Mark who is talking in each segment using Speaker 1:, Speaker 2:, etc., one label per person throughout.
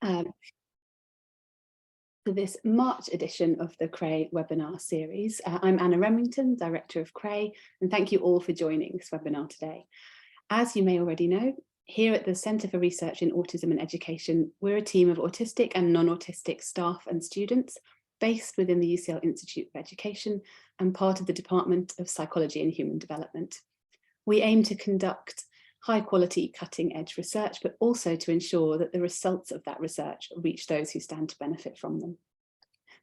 Speaker 1: For this March edition of the CRAE webinar series. I'm Anna Remington, Director of CRAE, and thank you all for joining this webinar today. As you may already know, here at the Centre for Research in Autism and Education, we're a team of autistic and non-autistic staff and students based within the UCL Institute of Education and part of the Department of Psychology and Human Development. We aim to conduct high quality, cutting edge research, but also to ensure that the results of that research reach those who stand to benefit from them.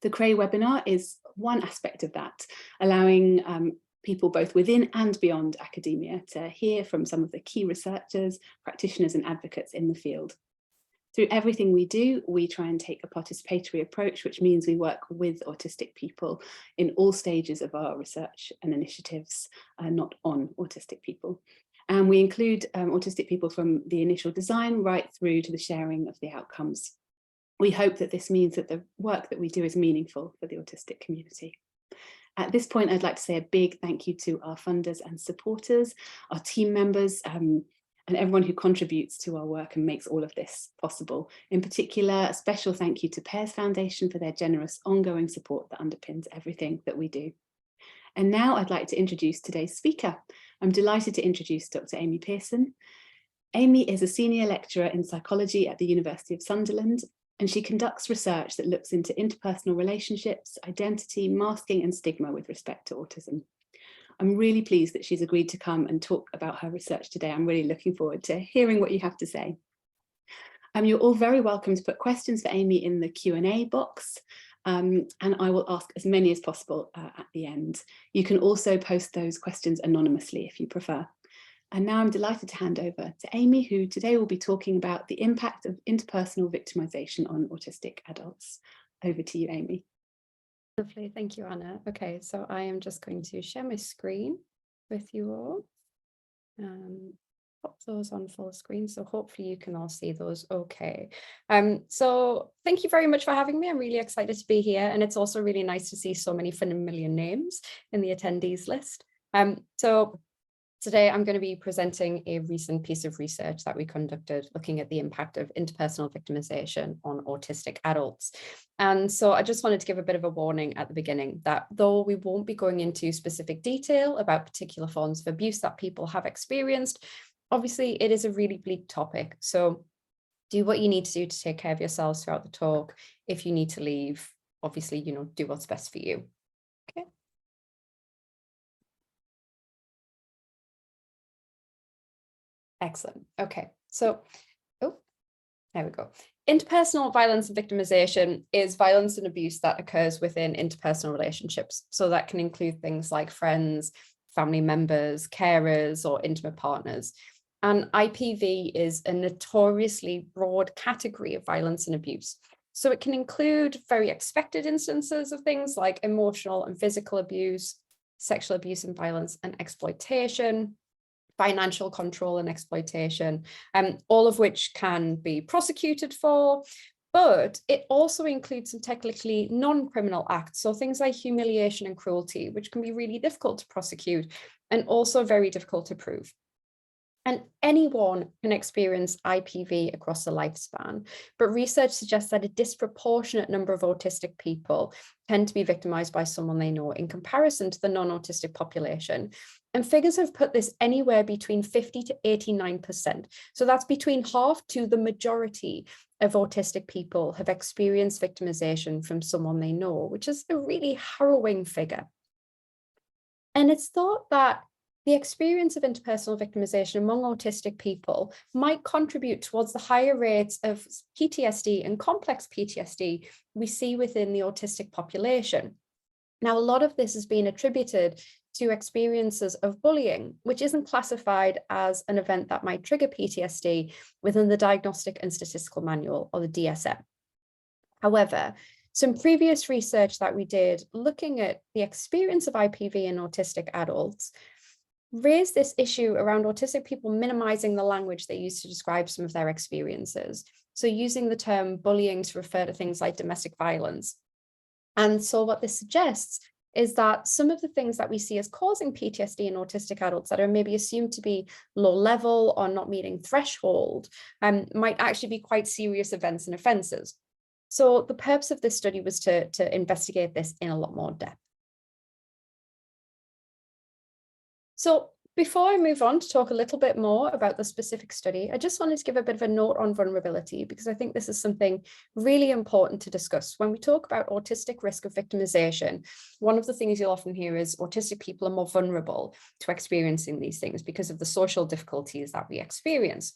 Speaker 1: The CRAE webinar is one aspect of that, allowing people both within and beyond academia to hear from some of the key researchers, practitioners and advocates in the field. Through everything we do, we try and take a participatory approach, which means we work with autistic people in all stages of our research and initiatives, not on autistic people. And we include autistic people from the initial design right through to the sharing of the outcomes. We hope that this means that the work that we do is meaningful for the autistic community. At this point, I'd like to say a big thank you to our funders and supporters, our team members, and everyone who contributes to our work and makes all of this possible. In particular, a special thank you to Pearson Foundation for their generous ongoing support that underpins everything that we do. And now I'd like to introduce today's speaker. I'm delighted to introduce Dr. Amy Pearson. Amy is a senior lecturer in psychology at the University of Sunderland, and she conducts research that looks into interpersonal relationships, identity, masking and stigma with respect to autism. I'm really pleased that she's agreed to come and talk about her research today. I'm really looking forward to hearing what you have to say. You're all very welcome to put questions for Amy in the Q&A box. And I will ask as many as possible at the end. You can also post those questions anonymously if you prefer. And now I'm delighted to hand over to Amy, who today will be talking about the impact of interpersonal victimisation on autistic adults. Over to you, Amy.
Speaker 2: Lovely, thank you, Anna. Okay, so I am just going to share my screen with you all. Pop those on full screen, so hopefully you can all see those okay. So thank you very much for having me. I'm really excited to be here, and it's also really nice to see so many familiar names in the attendees list. So today I'm going to be presenting a recent piece of research that we conducted looking at the impact of interpersonal victimization on autistic adults. And so I just wanted to give a bit of a warning at the beginning that though we won't be going into specific detail about particular forms of abuse that people have experienced, obviously, it is a really bleak topic, so do what you need to do to take care of yourselves throughout the talk. If you need to leave, obviously, do what's best for you. Okay. Excellent. Okay, so, there we go. Interpersonal violence and victimization is violence and abuse that occurs within interpersonal relationships. So that can include things like friends, family members, carers, or intimate partners. And IPV is a notoriously broad category of violence and abuse. So it can include very expected instances of things like emotional and physical abuse, sexual abuse and violence and exploitation, financial control and exploitation, all of which can be prosecuted for. But it also includes some technically non-criminal acts, so things like humiliation and cruelty, which can be really difficult to prosecute and also very difficult to prove. And anyone can experience IPV across the lifespan, but research suggests that a disproportionate number of autistic people tend to be victimized by someone they know in comparison to the non-autistic population. And figures have put this anywhere between 50 to 89%. So that's between half to the majority of autistic people have experienced victimization from someone they know, which is a really harrowing figure. And it's thought that the experience of interpersonal victimization among autistic people might contribute towards the higher rates of PTSD and complex PTSD we see within the autistic population. Now, a lot of this has been attributed to experiences of bullying, which isn't classified as an event that might trigger PTSD within the Diagnostic and Statistical Manual, or the DSM. However, some previous research that we did looking at the experience of IPV in autistic adults raised this issue around autistic people minimizing the language they use to describe some of their experiences. So using the term bullying to refer to things like domestic violence. And so what this suggests is that some of the things that we see as causing PTSD in autistic adults that are maybe assumed to be low level or not meeting threshold might actually be quite serious events and offences. So the purpose of this study was to investigate this in a lot more depth. So before I move on to talk a little bit more about the specific study, I just wanted to give a bit of a note on vulnerability, because I think this is something really important to discuss. When we talk about autistic risk of victimization, one of the things you'll often hear is autistic people are more vulnerable to experiencing these things because of the social difficulties that we experience.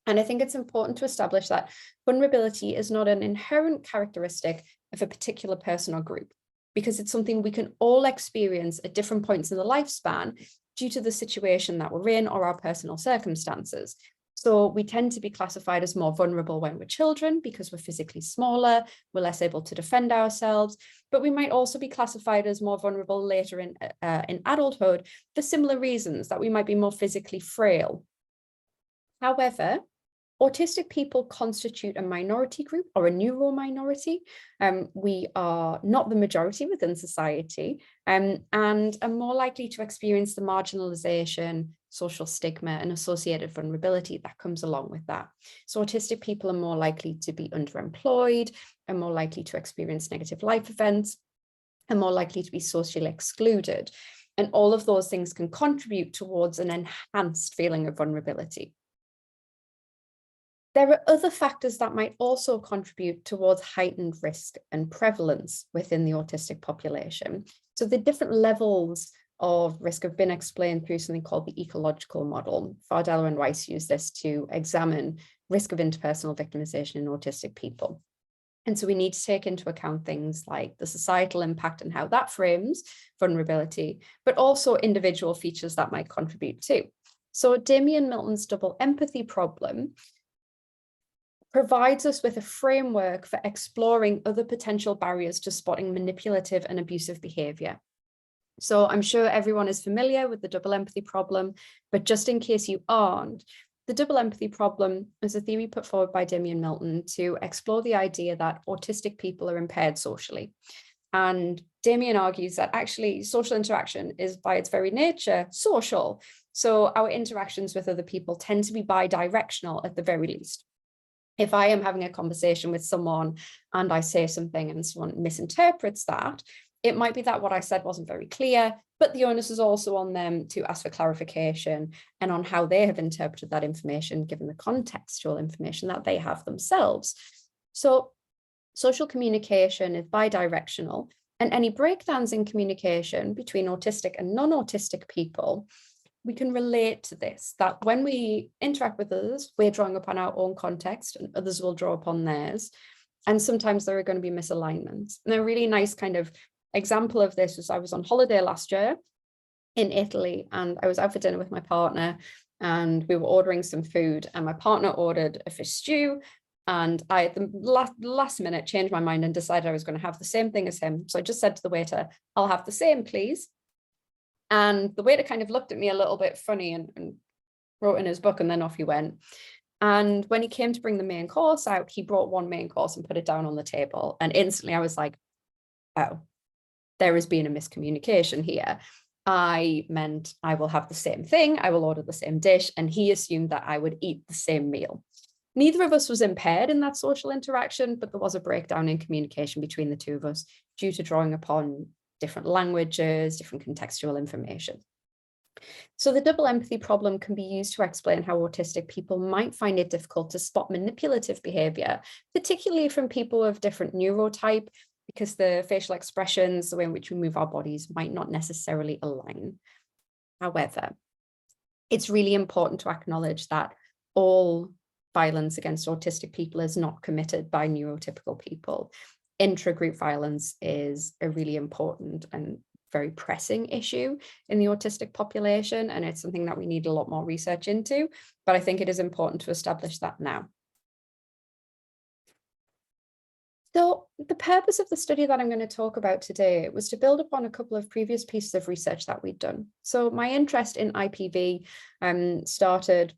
Speaker 2: And I think it's important to establish that vulnerability is not an inherent characteristic of a particular person or group, because it's something we can all experience at different points in the lifespan due to the situation that we're in or our personal circumstances. So we tend to be classified as more vulnerable when we're children because we're physically smaller, we're less able to defend ourselves, but we might also be classified as more vulnerable later in adulthood for similar reasons, that we might be more physically frail. However, autistic people constitute a minority group or a neurominority. We are not the majority within society and are more likely to experience the marginalization, social stigma, and associated vulnerability that comes along with that. So autistic people are more likely to be underemployed, are more likely to experience negative life events, and more likely to be socially excluded. And all of those things can contribute towards an enhanced feeling of vulnerability. There are other factors that might also contribute towards heightened risk and prevalence within the autistic population. So the different levels of risk have been explained through something called the ecological model. Fardella and Weiss use this to examine risk of interpersonal victimization in autistic people. And so we need to take into account things like the societal impact and how that frames vulnerability, but also individual features that might contribute too. So Damien Milton's double empathy problem provides us with a framework for exploring other potential barriers to spotting manipulative and abusive behavior. So I'm sure everyone is familiar with the double empathy problem, but just in case you aren't, the double empathy problem is a theory put forward by Damien Milton to explore the idea that autistic people are impaired socially. And Damien argues that actually social interaction is by its very nature social. So our interactions with other people tend to be bi-directional at the very least. If I am having a conversation with someone and I say something and someone misinterprets that, it might be that what I said wasn't very clear, but the onus is also on them to ask for clarification and on how they have interpreted that information, given the contextual information that they have themselves. So social communication is bi-directional, and any breakdowns in communication between autistic and non-autistic people, we can relate to this, that when we interact with others, we're drawing upon our own context and others will draw upon theirs. And sometimes there are going to be misalignments. And a really nice kind of example of this was I was on holiday last year in Italy and I was out for dinner with my partner and we were ordering some food and my partner ordered a fish stew. And I, at the last minute, changed my mind and decided I was going to have the same thing as him. So I just said to the waiter, "I'll have the same, please." And the waiter kind of looked at me a little bit funny and wrote in his book, and then off he went. And when he came to bring the main course out, he brought one main course and put it down on the table. And instantly I was like, oh, there has been a miscommunication here. I meant I will have the same thing, I will order the same dish, and he assumed that I would eat the same meal. Neither of us was impaired in that social interaction, but there was a breakdown in communication between the two of us due to drawing upon different languages, different contextual information. So the double empathy problem can be used to explain how autistic people might find it difficult to spot manipulative behavior, particularly from people of different neurotype, because the facial expressions, the way in which we move our bodies might not necessarily align. However, it's really important to acknowledge that all violence against autistic people is not committed by neurotypical people. Intra-group violence is a really important and very pressing issue in the autistic population, and it's something that we need a lot more research into, but I think it is important to establish that now. So the purpose of the study that I'm going to talk about today was to build upon a couple of previous pieces of research that we'd done. So my interest in IPV started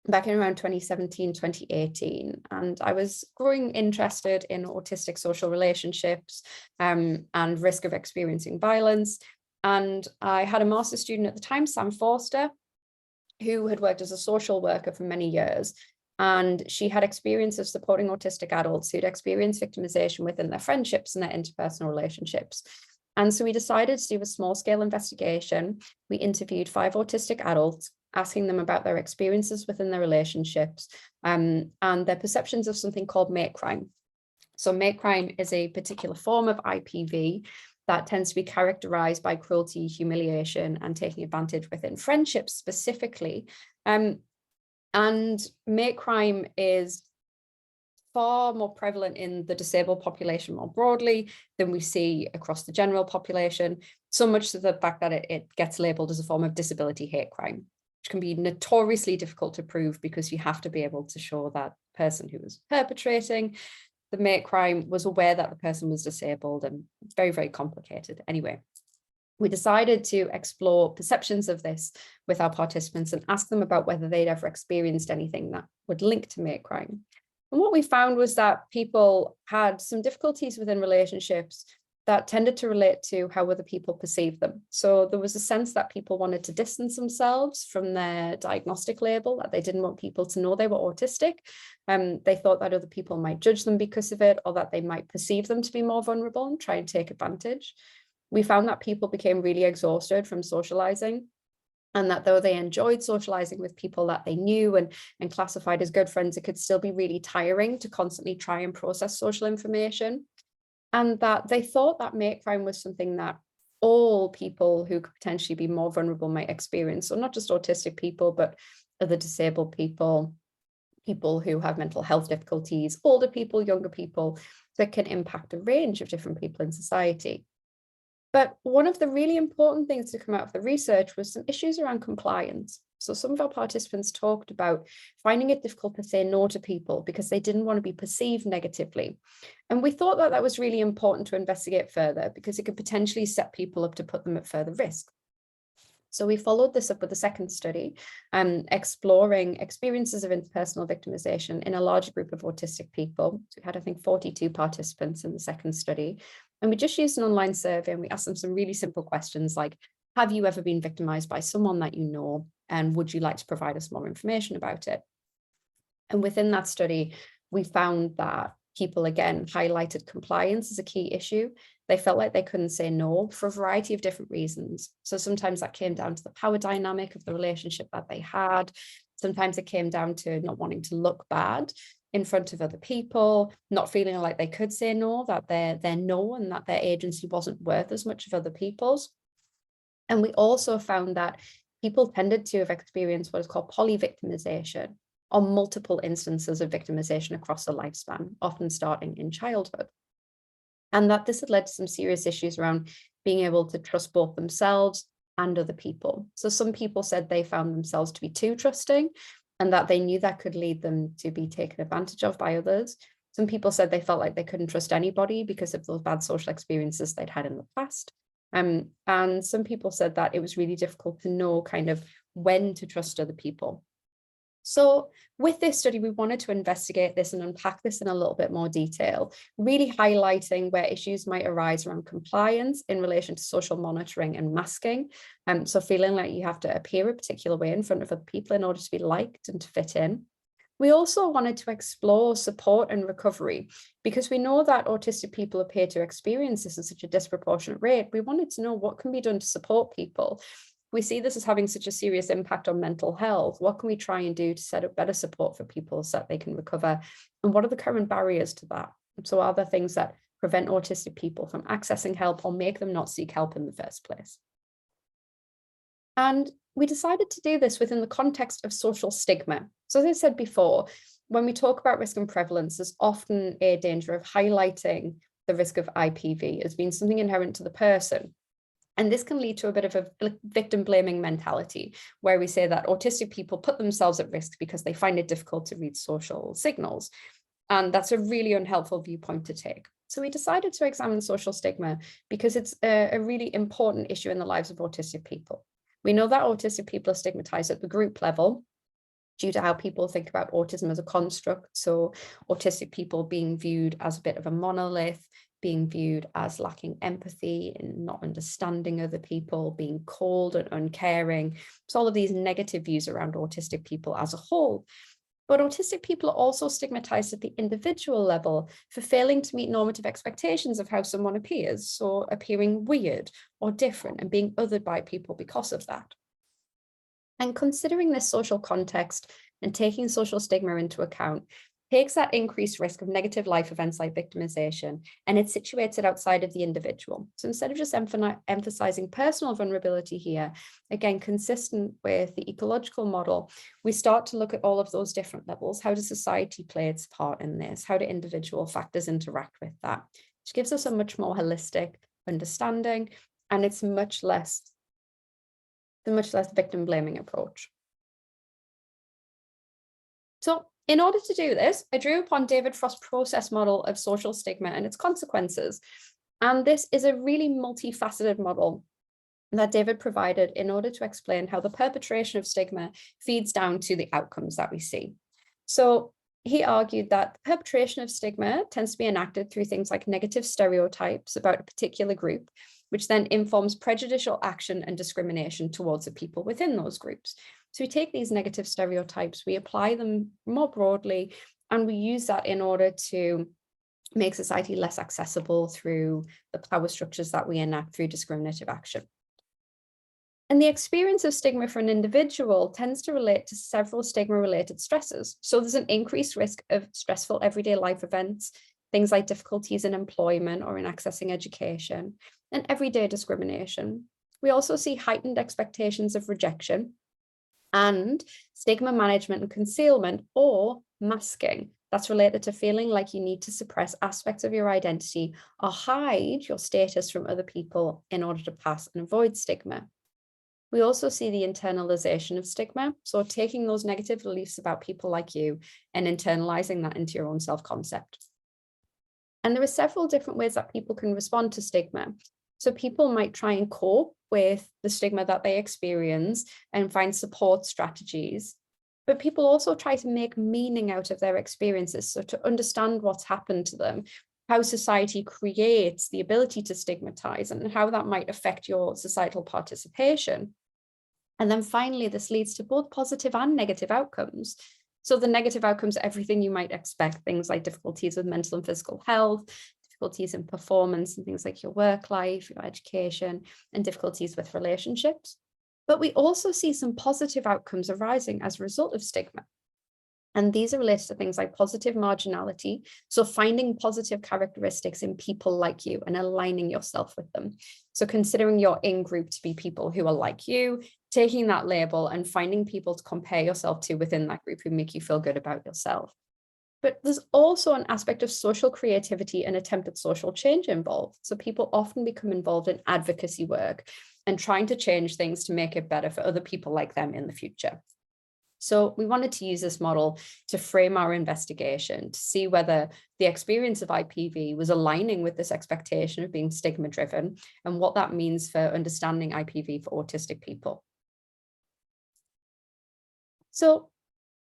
Speaker 2: back in around 2017, 2018. And I was growing interested in autistic social relationships and risk of experiencing violence. And I had a master's student at the time, Sam Forster, who had worked as a social worker for many years. And she had experience of supporting autistic adults who'd experienced victimization within their friendships and their interpersonal relationships. And so we decided to do a small scale investigation. We interviewed 5 autistic adults, asking them about their experiences within their relationships and their perceptions of something called mate crime. So mate crime is a particular form of IPV that tends to be characterized by cruelty, humiliation, and taking advantage within friendships specifically. And mate crime is far more prevalent in the disabled population more broadly than we see across the general population, so much to the fact that it gets labeled as a form of disability hate crime, which can be notoriously difficult to prove because you have to be able to show that person who was perpetrating the mate crime was aware that the person was disabled, and it's very, very complicated. Anyway, we decided to explore perceptions of this with our participants and ask them about whether they'd ever experienced anything that would link to mate crime. And what we found was that people had some difficulties within relationships that tended to relate to how other people perceive them. So there was a sense that people wanted to distance themselves from their diagnostic label, that they didn't want people to know they were autistic. They thought that other people might judge them because of it, or that they might perceive them to be more vulnerable and try and take advantage. We found that people became really exhausted from socializing, and that though they enjoyed socializing with people that they knew and classified as good friends, it could still be really tiring to constantly try and process social information. And that they thought that mate crime was something that all people who could potentially be more vulnerable might experience. So not just autistic people, but other disabled people, people who have mental health difficulties, older people, younger people, that can impact a range of different people in society. But one of the really important things to come out of the research was some issues around compliance. So some of our participants talked about finding it difficult to say no to people because they didn't want to be perceived negatively. And we thought that that was really important to investigate further because it could potentially set people up to put them at further risk. So we followed this up with a second study, exploring experiences of interpersonal victimization in a larger group of autistic people. So we had, I think, 42 participants in the second study. And we just used an online survey and we asked them some really simple questions like, have you ever been victimized by someone that you know? And would you like to provide us more information about it? And within that study, we found that people, again, highlighted compliance as a key issue. They felt like they couldn't say no for a variety of different reasons. So sometimes that came down to the power dynamic of the relationship that they had. Sometimes it came down to not wanting to look bad in front of other people, not feeling like they could say no, that their no and that their agency wasn't worth as much of other people's. And we also found that people tended to have experienced what is called polyvictimization, or multiple instances of victimization across the lifespan, often starting in childhood. And that this had led to some serious issues around being able to trust both themselves and other people. So some people said they found themselves to be too trusting and that they knew that could lead them to be taken advantage of by others. Some people said they felt like they couldn't trust anybody because of those bad social experiences they'd had in the past. And some people said that it was really difficult to know kind of when to trust other people. So with this study, we wanted to investigate this and unpack this in a little bit more detail, really highlighting where issues might arise around compliance in relation to social monitoring and masking. So feeling like you have to appear a particular way in front of other people in order to be liked and to fit in. We also wanted to explore support and recovery because we know that autistic people appear to experience this at such a disproportionate rate. We wanted to know what can be done to support people. We see this as having such a serious impact on mental health. What can we try and do to set up better support for people so that they can recover? And what are the current barriers to that? So are there things that prevent autistic people from accessing help or make them not seek help in the first place? And we decided to do this within the context of social stigma. So as I said before, when we talk about risk and prevalence, there's often a danger of highlighting the risk of IPV as being something inherent to the person. And this can lead to a bit of a victim blaming mentality, where we say that autistic people put themselves at risk because they find it difficult to read social signals. And that's a really unhelpful viewpoint to take. So we decided to examine social stigma because it's a really important issue in the lives of autistic people. We know that autistic people are stigmatized at the group level due to how people think about autism as a construct. So autistic people being viewed as a bit of a monolith, being viewed as lacking empathy and not understanding other people, being cold and uncaring. So all of these negative views around autistic people as a whole. But autistic people are also stigmatized at the individual level for failing to meet normative expectations of how someone appears, so appearing weird or different and being othered by people because of that. And considering this social context and taking social stigma into account takes that increased risk of negative life events like victimization, and it situates it outside of the individual. So instead of just emphasizing personal vulnerability here, again, consistent with the ecological model, we start to look at all of those different levels. How does society play its part in this? How do individual factors interact with that? Which gives us a much more holistic understanding, and it's the much less victim blaming approach. So in order to do this, I drew upon David Frost's process model of social stigma and its consequences. And this is a really multifaceted model that David provided in order to explain how the perpetration of stigma feeds down to the outcomes that we see. So he argued that the perpetration of stigma tends to be enacted through things like negative stereotypes about a particular group, which then informs prejudicial action and discrimination towards the people within those groups. So we take these negative stereotypes, we apply them more broadly, and we use that in order to make society less accessible through the power structures that we enact through discriminative action. And the experience of stigma for an individual tends to relate to several stigma-related stresses. So there's an increased risk of stressful everyday life events, things like difficulties in employment or in accessing education, and everyday discrimination. We also see heightened expectations of rejection and stigma management and concealment or masking. That's related to feeling like you need to suppress aspects of your identity or hide your status from other people in order to pass and avoid stigma. We also see the internalization of stigma, so taking those negative beliefs about people like you and internalizing that into your own self-concept. And there are several different ways that people can respond to stigma. So people might try and cope with the stigma that they experience and find support strategies. But people also try to make meaning out of their experiences. So to understand what's happened to them, how society creates the ability to stigmatize and how that might affect your societal participation. And then finally, this leads to both positive and negative outcomes. So the negative outcomes are everything you might expect, things like difficulties with mental and physical health, difficulties in performance and things like your work life, your education, and difficulties with relationships. But we also see some positive outcomes arising as a result of stigma. And these are related to things like positive marginality. So finding positive characteristics in people like you and aligning yourself with them. So considering your in-group to be people who are like you, taking that label and finding people to compare yourself to within that group who make you feel good about yourself. But there's also an aspect of social creativity and attempted social change involved. So people often become involved in advocacy work and trying to change things to make it better for other people like them in the future. So we wanted to use this model to frame our investigation to see whether the experience of IPV was aligning with this expectation of being stigma-driven and what that means for understanding IPV for autistic people. So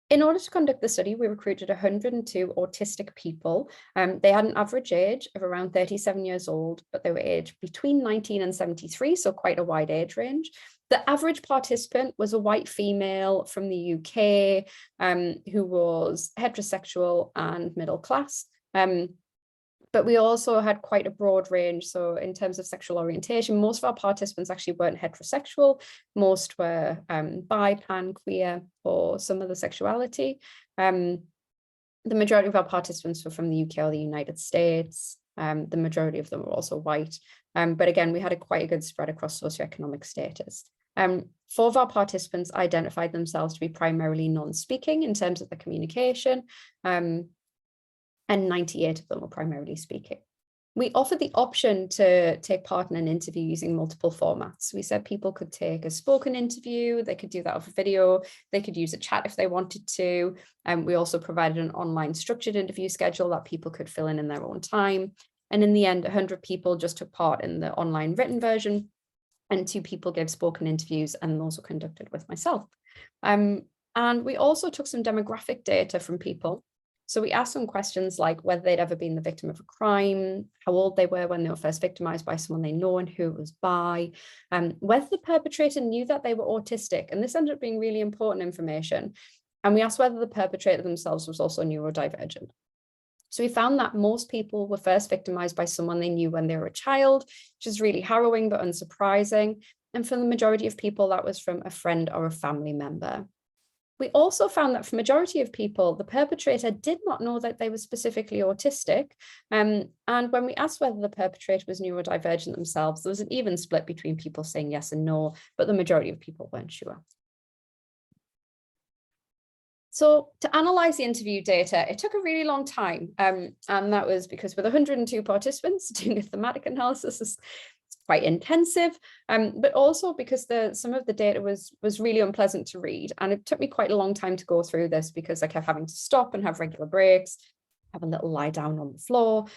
Speaker 2: in order to conduct the study, we recruited 102 autistic people. They had an average age of around 37 years old, but they were aged between 19 and 73, so quite a wide age range. The average participant was a white female from the UK who was heterosexual and middle class. But we also had quite a broad range. So in terms of sexual orientation, most of our participants actually weren't heterosexual. Most were bi, pan, queer, or some other sexuality. The majority of our participants were from the UK or the United States. The majority of them were also white. But again, we had quite a good spread across socioeconomic status. 4 of our participants identified themselves to be primarily non-speaking in terms of the communication. And 98 of them were primarily speaking. We offered the option to take part in an interview using multiple formats. We said people could take a spoken interview, they could do that over video, they could use a chat if they wanted to. We also provided an online structured interview schedule that people could fill in their own time. And in the end, 100 people just took part in the online written version, and 2 people gave spoken interviews, and those were conducted with myself. And we also took some demographic data from people. So we asked them questions like whether they'd ever been the victim of a crime, how old they were when they were first victimized by someone they know and who it was by, whether the perpetrator knew that they were autistic. And this ended up being really important information. And we asked whether the perpetrator themselves was also neurodivergent. So we found that most people were first victimized by someone they knew when they were a child, which is really harrowing but unsurprising. And for the majority of people, that was from a friend or a family member. We also found that for the majority of people, the perpetrator did not know that they were specifically autistic. And when we asked whether the perpetrator was neurodivergent themselves, there was an even split between people saying yes and no, but the majority of people weren't sure. So to analyze the interview data, it took a really long time. And that was because with 102 participants, doing a thematic analysis is quite intensive, but also because some of the data was really unpleasant to read. And it took me quite a long time to go through this because I kept having to stop and have regular breaks, have a little lie down on the floor,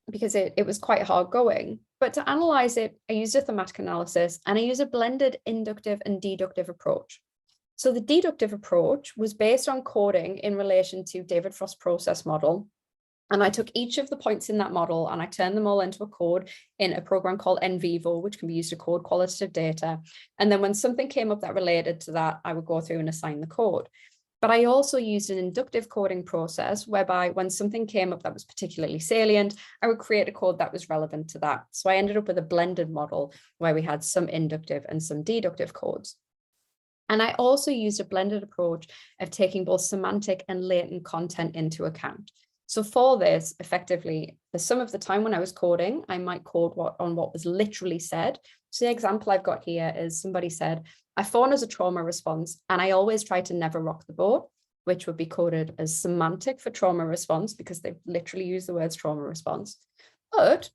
Speaker 2: because it was quite hard going. But to analyze it, I used a thematic analysis and I used a blended inductive and deductive approach. So the deductive approach was based on coding in relation to David Frost's process model. And I took each of the points in that model and I turned them all into a code in a program called NVivo, which can be used to code qualitative data. And then when something came up that related to that, I would go through and assign the code. But I also used an inductive coding process whereby when something came up that was particularly salient, I would create a code that was relevant to that. So I ended up with a blended model where we had some inductive and some deductive codes. And I also used a blended approach of taking both semantic and latent content into account. So for this, effectively, for some of the time when I was coding, I might code on what was literally said. So the example I've got here is somebody said, I phone as a trauma response, and I always try to never rock the boat, which would be coded as semantic for trauma response because they've literally used the words trauma response. But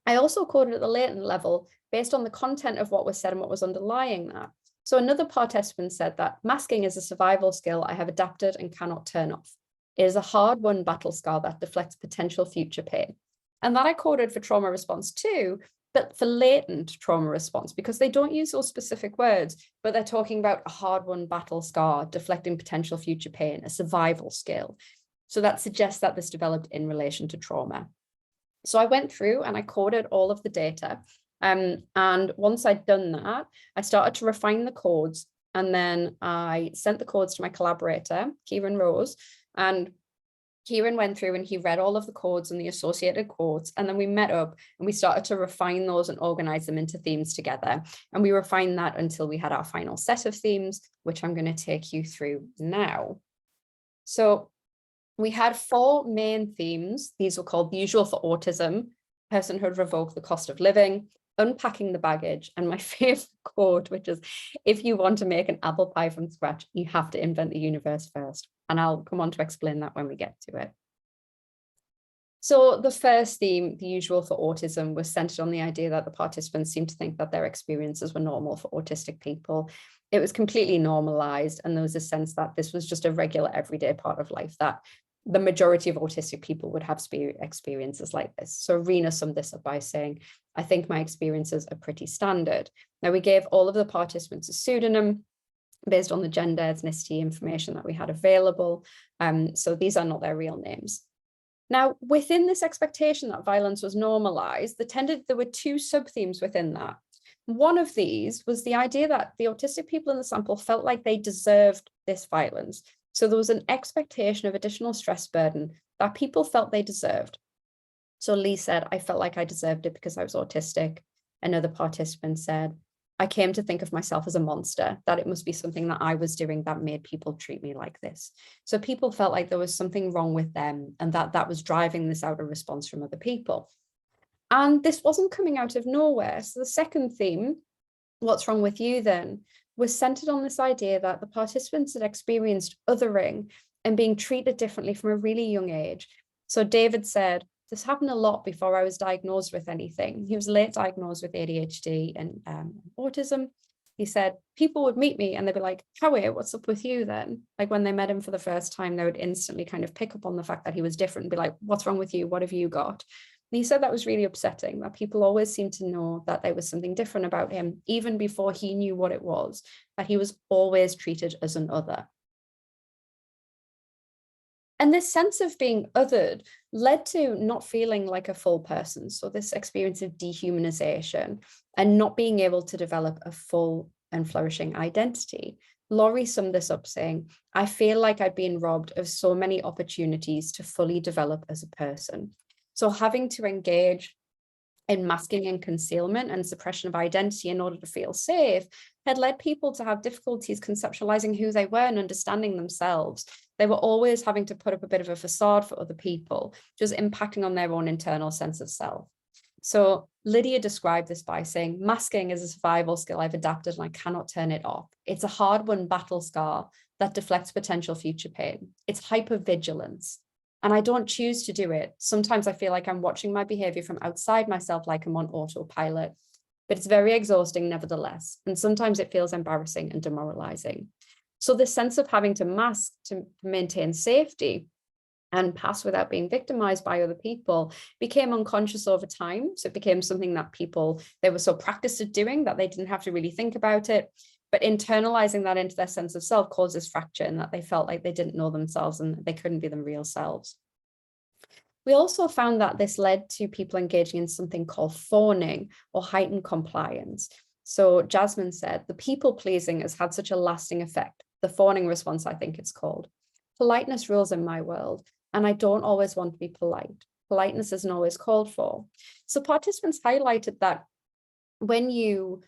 Speaker 2: I also coded at the latent level based on the content of what was said and what was underlying that. So another participant said that masking is a survival skill I have adapted and cannot turn off. It is a hard-won battle scar that deflects potential future pain. And that I coded for trauma response too, but for latent trauma response, because they don't use those specific words, but they're talking about a hard-won battle scar, deflecting potential future pain, a survival skill. So that suggests that this developed in relation to trauma. So I went through and I coded all of the data. And once I'd done that, I started to refine the codes. And then I sent the codes to my collaborator, Kieran Rose, and Kieran went through and he read all of the codes and the associated quotes. And then we met up and we started to refine those and organize them into themes together. And we refined that until we had our final set of themes, which I'm going to take you through now. So we had 4 main themes. These were called the usual for autism, personhood revoke the cost of living, unpacking the baggage, and my favorite quote, which is, if you want to make an apple pie from scratch, you have to invent the universe first. And I'll come on to explain that when we get to it. So the first theme, the usual for autism, was centered on the idea that the participants seemed to think that their experiences were normal for autistic people. It was completely normalized, and there was a sense that this was just a regular everyday part of life, that the majority of autistic people would have experiences like this. So Rena summed this up by saying, I think my experiences are pretty standard. Now, we gave all of the participants a pseudonym based on the gender, ethnicity information that we had available. So these are not their real names. Now, within this expectation that violence was normalized, there were 2 sub-themes within that. One of these was the idea that the autistic people in the sample felt like they deserved this violence. So there was an expectation of additional stress burden that people felt they deserved. So Lee said, I felt like I deserved it because I was autistic. Another participant said, I came to think of myself as a monster, that it must be something that I was doing that made people treat me like this. So people felt like there was something wrong with them and that was driving this out of response from other people. And this wasn't coming out of nowhere. So the second theme, what's wrong with you then, was centered on this idea that the participants had experienced othering and being treated differently from a really young age. So David said, this happened a lot before I was diagnosed with anything. He was late diagnosed with ADHD and autism. He said, people would meet me and they'd be like, Howie, what's up with you then? Like when they met him for the first time, they would instantly kind of pick up on the fact that he was different and be like, what's wrong with you? What have you got? And he said that was really upsetting, that people always seemed to know that there was something different about him, even before he knew what it was, that he was always treated as an other. And this sense of being othered led to not feeling like a full person. So this experience of dehumanization and not being able to develop a full and flourishing identity. Laurie summed this up saying, I feel like I'd been robbed of so many opportunities to fully develop as a person. So having to engage in masking and concealment and suppression of identity in order to feel safe had led people to have difficulties conceptualizing who they were and understanding themselves. They were always having to put up a bit of a facade for other people, just impacting on their own internal sense of self. So Lydia described this by saying, masking is a survival skill I've adapted and I cannot turn it off. It's a hard-won battle scar that deflects potential future pain. It's hypervigilance. And I don't choose to do it. Sometimes I feel like I'm watching my behavior from outside myself, like I'm on autopilot, but it's very exhausting nevertheless. And sometimes it feels embarrassing and demoralizing. So this sense of having to mask to maintain safety and pass without being victimized by other people became unconscious over time. So it became something that they were so practiced at doing that they didn't have to really think about it. But internalizing that into their sense of self causes fracture, and that they felt like they didn't know themselves and they couldn't be their real selves. We also found that this led to people engaging in something called fawning or heightened compliance. So Jasmine said, the people pleasing has had such a lasting effect. The fawning response, I think it's called. Politeness rules in my world, and I don't always want to be polite. Politeness isn't always called for. So participants highlighted that when you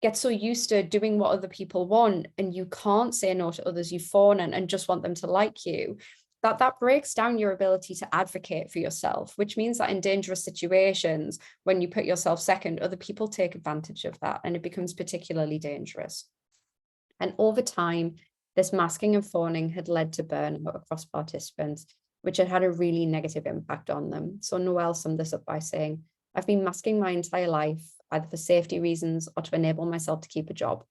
Speaker 2: get so used to doing what other people want and you can't say no to others, you fawn and just want them to like you, that breaks down your ability to advocate for yourself, which means that in dangerous situations, when you put yourself second, other people take advantage of that and it becomes particularly dangerous. And over time, this masking and fawning had led to burnout across participants, which had had a really negative impact on them. So Noelle summed this up by saying, I've been masking my entire life, either for safety reasons or to enable myself to keep a job.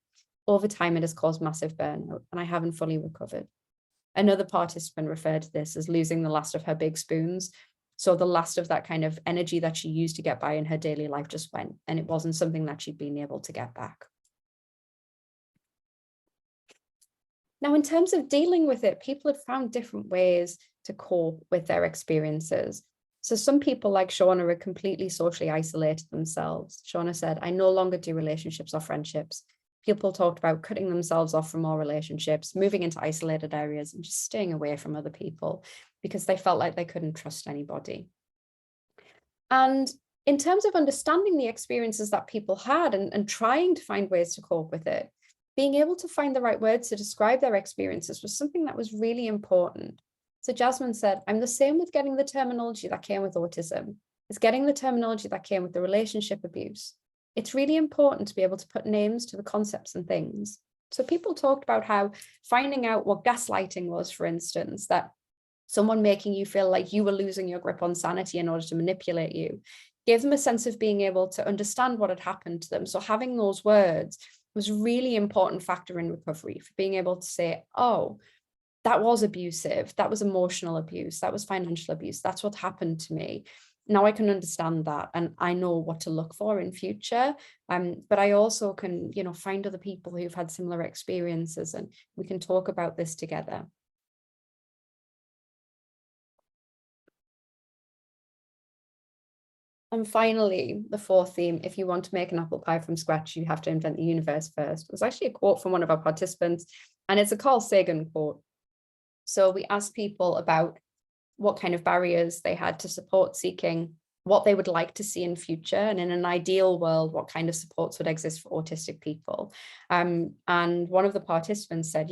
Speaker 2: Over time, it has caused massive burnout and I haven't fully recovered. Another participant referred to this as losing the last of her big spoons. So the last of that kind of energy that she used to get by in her daily life just went, and it wasn't something that she'd been able to get back. Now, in terms of dealing with it, people had found different ways to cope with their experiences. So some people like Shauna had completely socially isolated themselves. Shauna said, I no longer do relationships or friendships. People talked about cutting themselves off from all relationships, moving into isolated areas and just staying away from other people because they felt like they couldn't trust anybody. And in terms of understanding the experiences that people had and trying to find ways to cope with it, being able to find the right words to describe their experiences was something that was really important. So Jasmine said, I'm the same with getting the terminology that came with autism as getting the terminology that came with the relationship abuse. It's really important to be able to put names to the concepts and things. So people talked about how finding out what gaslighting was, for instance, that someone making you feel like you were losing your grip on sanity in order to manipulate you, gave them a sense of being able to understand what had happened to them. So having those words was a really important factor in recovery, for being able to say, oh, that was abusive, that was emotional abuse, that was financial abuse, that's what happened to me. Now I can understand that and I know what to look for in future. But I also can, find other people who've had similar experiences and we can talk about this together. And finally, the fourth theme, if you want to make an apple pie from scratch, you have to invent the universe first. It was actually a quote from one of our participants, and it's a Carl Sagan quote. So we asked people about what kind of barriers they had to support seeking, what they would like to see in future, and in an ideal world, what kind of supports would exist for autistic people. And one of the participants said,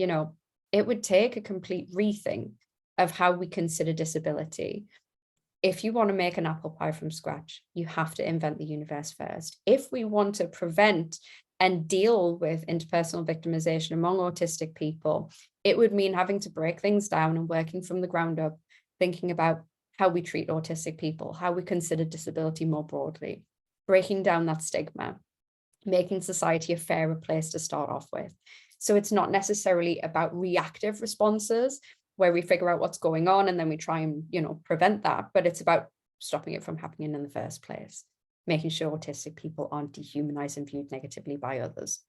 Speaker 2: it would take a complete rethink of how we consider disability. If you want to make an apple pie from scratch, you have to invent the universe first. If we want to prevent and deal with interpersonal victimization among autistic people, it would mean having to break things down and working from the ground up, thinking about how we treat autistic people, how we consider disability more broadly, breaking down that stigma, making society a fairer place to start off with. So it's not necessarily about reactive responses where we figure out what's going on and then we try and, prevent that, but it's about stopping it from happening in the first place, making sure autistic people aren't dehumanized and viewed negatively by others.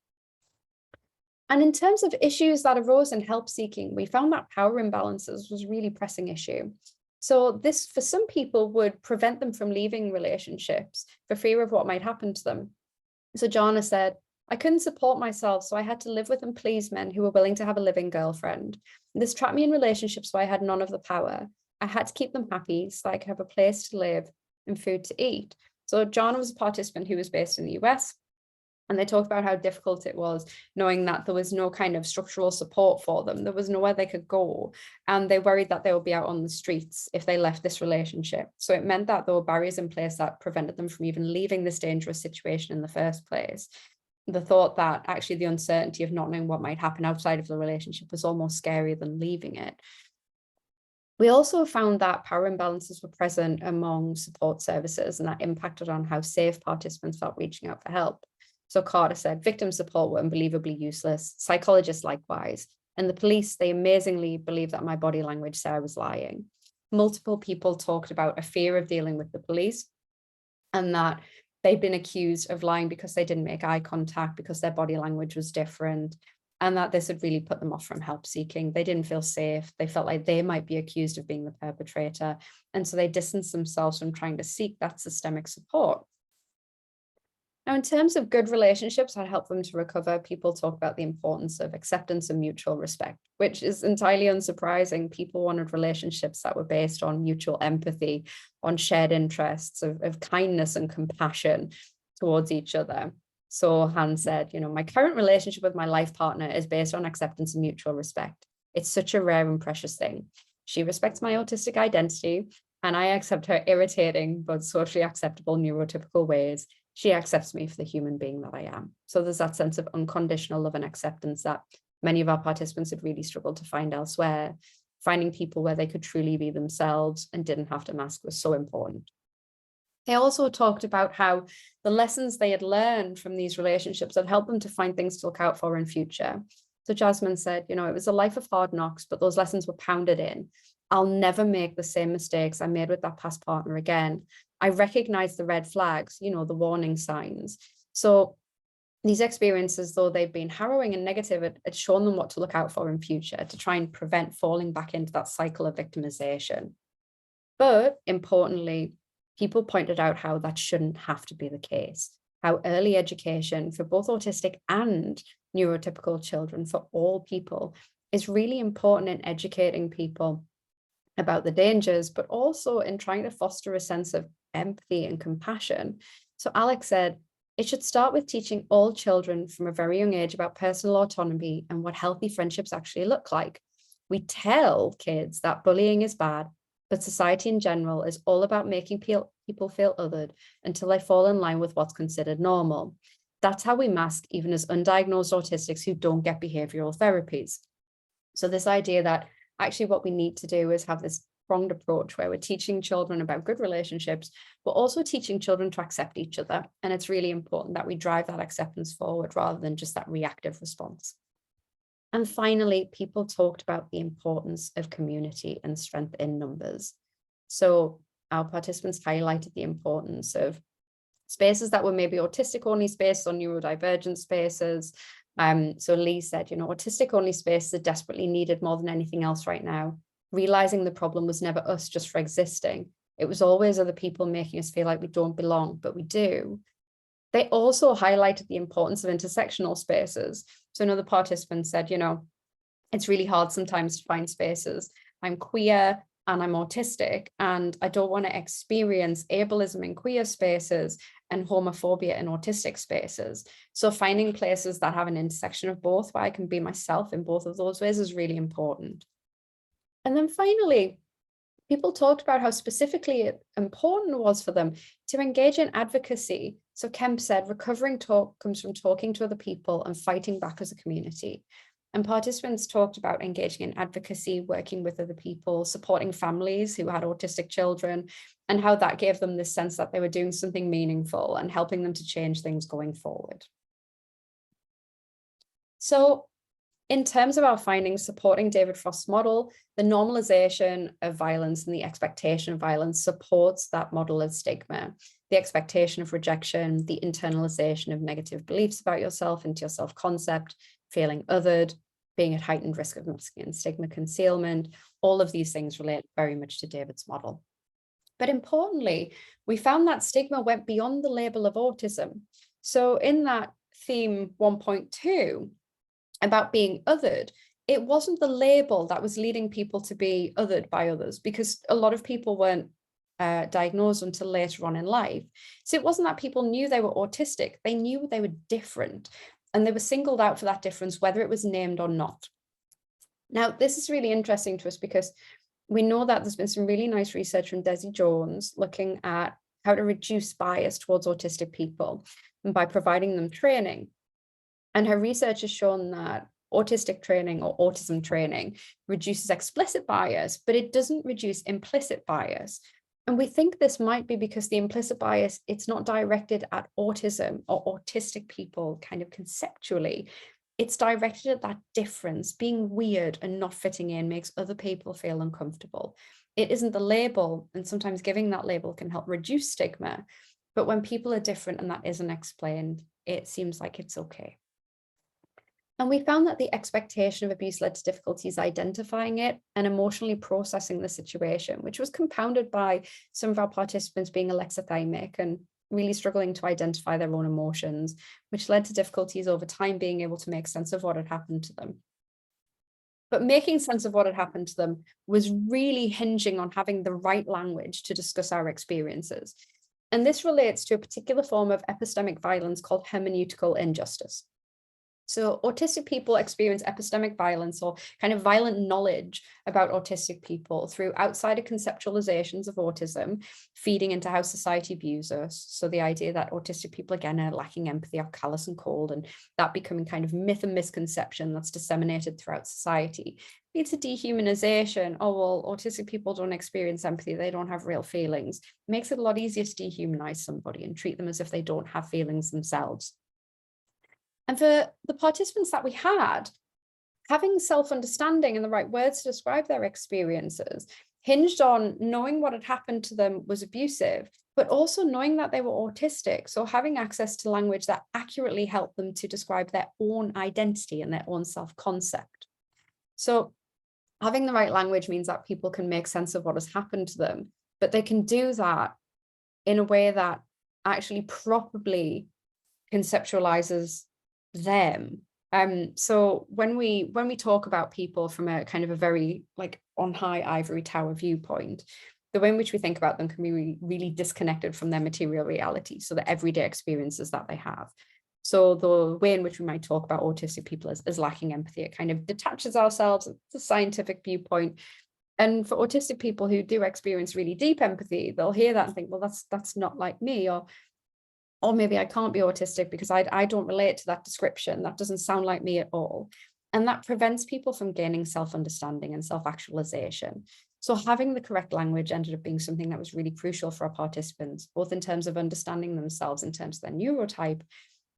Speaker 2: And in terms of issues that arose in help seeking, we found that power imbalances was a really pressing issue. So this, for some people, would prevent them from leaving relationships for fear of what might happen to them. So Jana said, I couldn't support myself, so I had to live with and please men who were willing to have a living girlfriend. This trapped me in relationships where I had none of the power. I had to keep them happy so I could have a place to live and food to eat. So Jana was a participant who was based in the US. And they talked about how difficult it was knowing that there was no kind of structural support for them. There was nowhere they could go. And they worried that they would be out on the streets if they left this relationship. So it meant that there were barriers in place that prevented them from even leaving this dangerous situation in the first place. The thought that actually the uncertainty of not knowing what might happen outside of the relationship was almost scarier than leaving it. We also found that power imbalances were present among support services, and that impacted on how safe participants felt reaching out for help. So Carter said, victim support were unbelievably useless, psychologists likewise, and the police, they amazingly believed that my body language said I was lying. Multiple people talked about a fear of dealing with the police and that they'd been accused of lying because they didn't make eye contact, because their body language was different, and that this had really put them off from help seeking. They didn't feel safe. They felt like they might be accused of being the perpetrator. And so they distanced themselves from trying to seek that systemic support. Now, in terms of good relationships that help them to recover, people talk about the importance of acceptance and mutual respect, which is entirely unsurprising. People wanted relationships that were based on mutual empathy, on shared interests of kindness and compassion towards each other. So Han said, my current relationship with my life partner is based on acceptance and mutual respect. It's such a rare and precious thing. She respects my autistic identity, and I accept her irritating but socially acceptable neurotypical ways. She accepts me for the human being that I am. So there's that sense of unconditional love and acceptance that many of our participants had really struggled to find elsewhere. Finding people where they could truly be themselves and didn't have to mask was so important. They also talked about how the lessons they had learned from these relationships had helped them to find things to look out for in future. So Jasmine said, it was a life of hard knocks, but those lessons were pounded in. I'll never make the same mistakes I made with that past partner again. I recognize the red flags, the warning signs. So these experiences, though they've been harrowing and negative, it's shown them what to look out for in future to try and prevent falling back into that cycle of victimization. But importantly, people pointed out how that shouldn't have to be the case, how early education for both autistic and neurotypical children, for all people, is really important in educating people about the dangers, but also in trying to foster a sense of empathy and compassion. So Alex said, it should start with teaching all children from a very young age about personal autonomy and what healthy friendships actually look like. We tell kids that bullying is bad, but society in general is all about making people feel othered until they fall in line with what's considered normal. That's how we mask even as undiagnosed autistics who don't get behavioral therapies. So this idea that actually what we need to do is have this pronged approach where we're teaching children about good relationships, but also teaching children to accept each other. And it's really important that we drive that acceptance forward rather than just that reactive response. And finally, people talked about the importance of community and strength in numbers. So our participants highlighted the importance of spaces that were maybe autistic only spaces or neurodivergent spaces. So Lee said, autistic only spaces are desperately needed more than anything else right now. Realizing the problem was never us just for existing. It was always other people making us feel like we don't belong, but we do. They also highlighted the importance of intersectional spaces. So another participant said, it's really hard sometimes to find spaces. I'm queer and I'm autistic, and I don't want to experience ableism in queer spaces and homophobia in autistic spaces. So finding places that have an intersection of both, where I can be myself in both of those ways, is really important. And then finally, people talked about how specifically important it was for them to engage in advocacy. So Kemp said, recovering talk comes from talking to other people and fighting back as a community. And participants talked about engaging in advocacy, working with other people, supporting families who had autistic children, and how that gave them this sense that they were doing something meaningful and helping them to change things going forward. So In terms of our findings supporting David Frost's model, the normalization of violence and the expectation of violence supports that model of stigma. The expectation of rejection, the internalization of negative beliefs about yourself into your self-concept, feeling othered, being at heightened risk of masking and stigma concealment, all of these things relate very much to David's model. But importantly, we found that stigma went beyond the label of autism. So in that theme 1.2, about being othered, it wasn't the label that was leading people to be othered by others, because a lot of people weren't diagnosed until later on in life. So it wasn't that people knew they were autistic, they knew they were different, and they were singled out for that difference, whether it was named or not. Now, this is really interesting to us because we know that there's been some really nice research from Desi Jones looking at how to reduce bias towards autistic people and by providing them training. And her research has shown that autistic training or autism training reduces explicit bias, but it doesn't reduce implicit bias. And we think this might be because the implicit bias, it's not directed at autism or autistic people kind of conceptually. It's directed at that difference. Being weird and not fitting in makes other people feel uncomfortable. It isn't the label, and sometimes giving that label can help reduce stigma. But when people are different and that isn't explained, it seems like it's okay. And we found that the expectation of abuse led to difficulties identifying it and emotionally processing the situation, which was compounded by some of our participants being alexithymic and really struggling to identify their own emotions, which led to difficulties over time being able to make sense of what had happened to them. But making sense of what had happened to them was really hinging on having the right language to discuss our experiences. And this relates to a particular form of epistemic violence called hermeneutical injustice. So autistic people experience epistemic violence, or kind of violent knowledge about autistic people, through outsider conceptualizations of autism, feeding into how society views us. So the idea that autistic people, again, are lacking empathy, are callous and cold, and that becoming kind of myth and misconception that's disseminated throughout society. Leads to dehumanization. Oh, well, autistic people don't experience empathy, they don't have real feelings. It makes it a lot easier to dehumanize somebody and treat them as if they don't have feelings themselves. And for the participants that we had, having self-understanding and the right words to describe their experiences hinged on knowing what had happened to them was abusive, but also knowing that they were autistic. So having access to language that accurately helped them to describe their own identity and their own self-concept. So having the right language means that people can make sense of what has happened to them, but they can do that in a way that actually properly conceptualizes them. So when we talk about people from a kind of a very like on high ivory tower viewpoint, the way in which we think about them can be really disconnected from their material reality, so the everyday experiences that they have. So the way in which we might talk about autistic people as lacking empathy, it kind of detaches ourselves, it's a scientific viewpoint. And for autistic people who do experience really deep empathy, they'll hear that and think, well, that's not like me, or maybe I can't be autistic because I don't relate to that description. That doesn't sound like me at all. And that prevents people from gaining self-understanding and self-actualization. So having the correct language ended up being something that was really crucial for our participants, both in terms of understanding themselves in terms of their neurotype,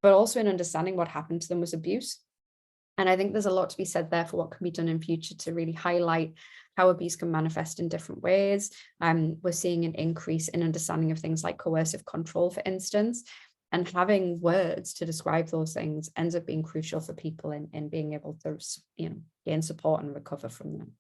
Speaker 2: but also in understanding what happened to them was abuse. And I think there's a lot to be said there for what can be done in future to really highlight how abuse can manifest in different ways. We're seeing an increase in understanding of things like coercive control, for instance, and having words to describe those things ends up being crucial for people in being able to, gain support and recover from them.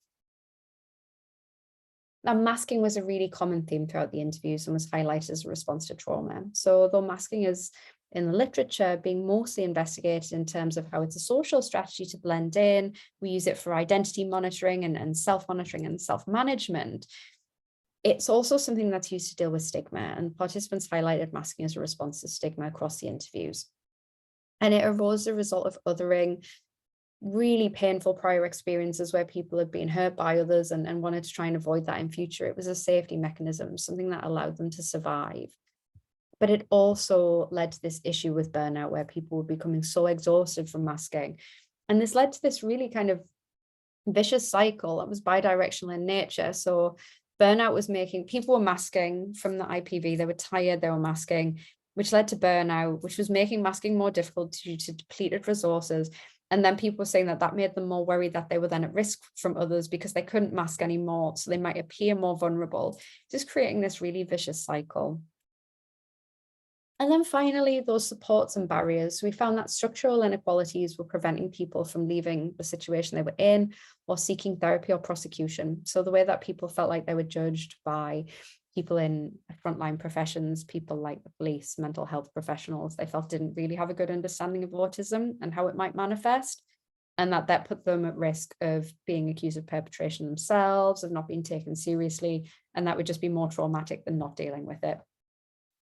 Speaker 2: Now, masking was a really common theme throughout the interviews and was highlighted as a response to trauma. So though masking is in the literature being mostly investigated in terms of how it's a social strategy to blend in, we use it for identity monitoring and self-monitoring and self-management, it's also something that's used to deal with stigma, and participants highlighted masking as a response to stigma across the interviews. And it arose as a result of othering, really painful prior experiences where people had been hurt by others and wanted to try and avoid that in future. It was a safety mechanism, something that allowed them to survive. But it also led to this issue with burnout where people were becoming so exhausted from masking. And this led to this really kind of vicious cycle that was bidirectional in nature. So burnout was making, people were masking from the IPV, they were tired, they were masking, which led to burnout, which was making masking more difficult due to depleted resources. And then people were saying that that made them more worried that they were then at risk from others because they couldn't mask anymore. So they might appear more vulnerable, just creating this really vicious cycle. And then finally, those supports and barriers. We found that structural inequalities were preventing people from leaving the situation they were in or seeking therapy or prosecution. So the way that people felt like they were judged by people in frontline professions, people like the police, mental health professionals, they felt didn't really have a good understanding of autism and how it might manifest. And that put them at risk of being accused of perpetration themselves, of not being taken seriously. And that would just be more traumatic than not dealing with it.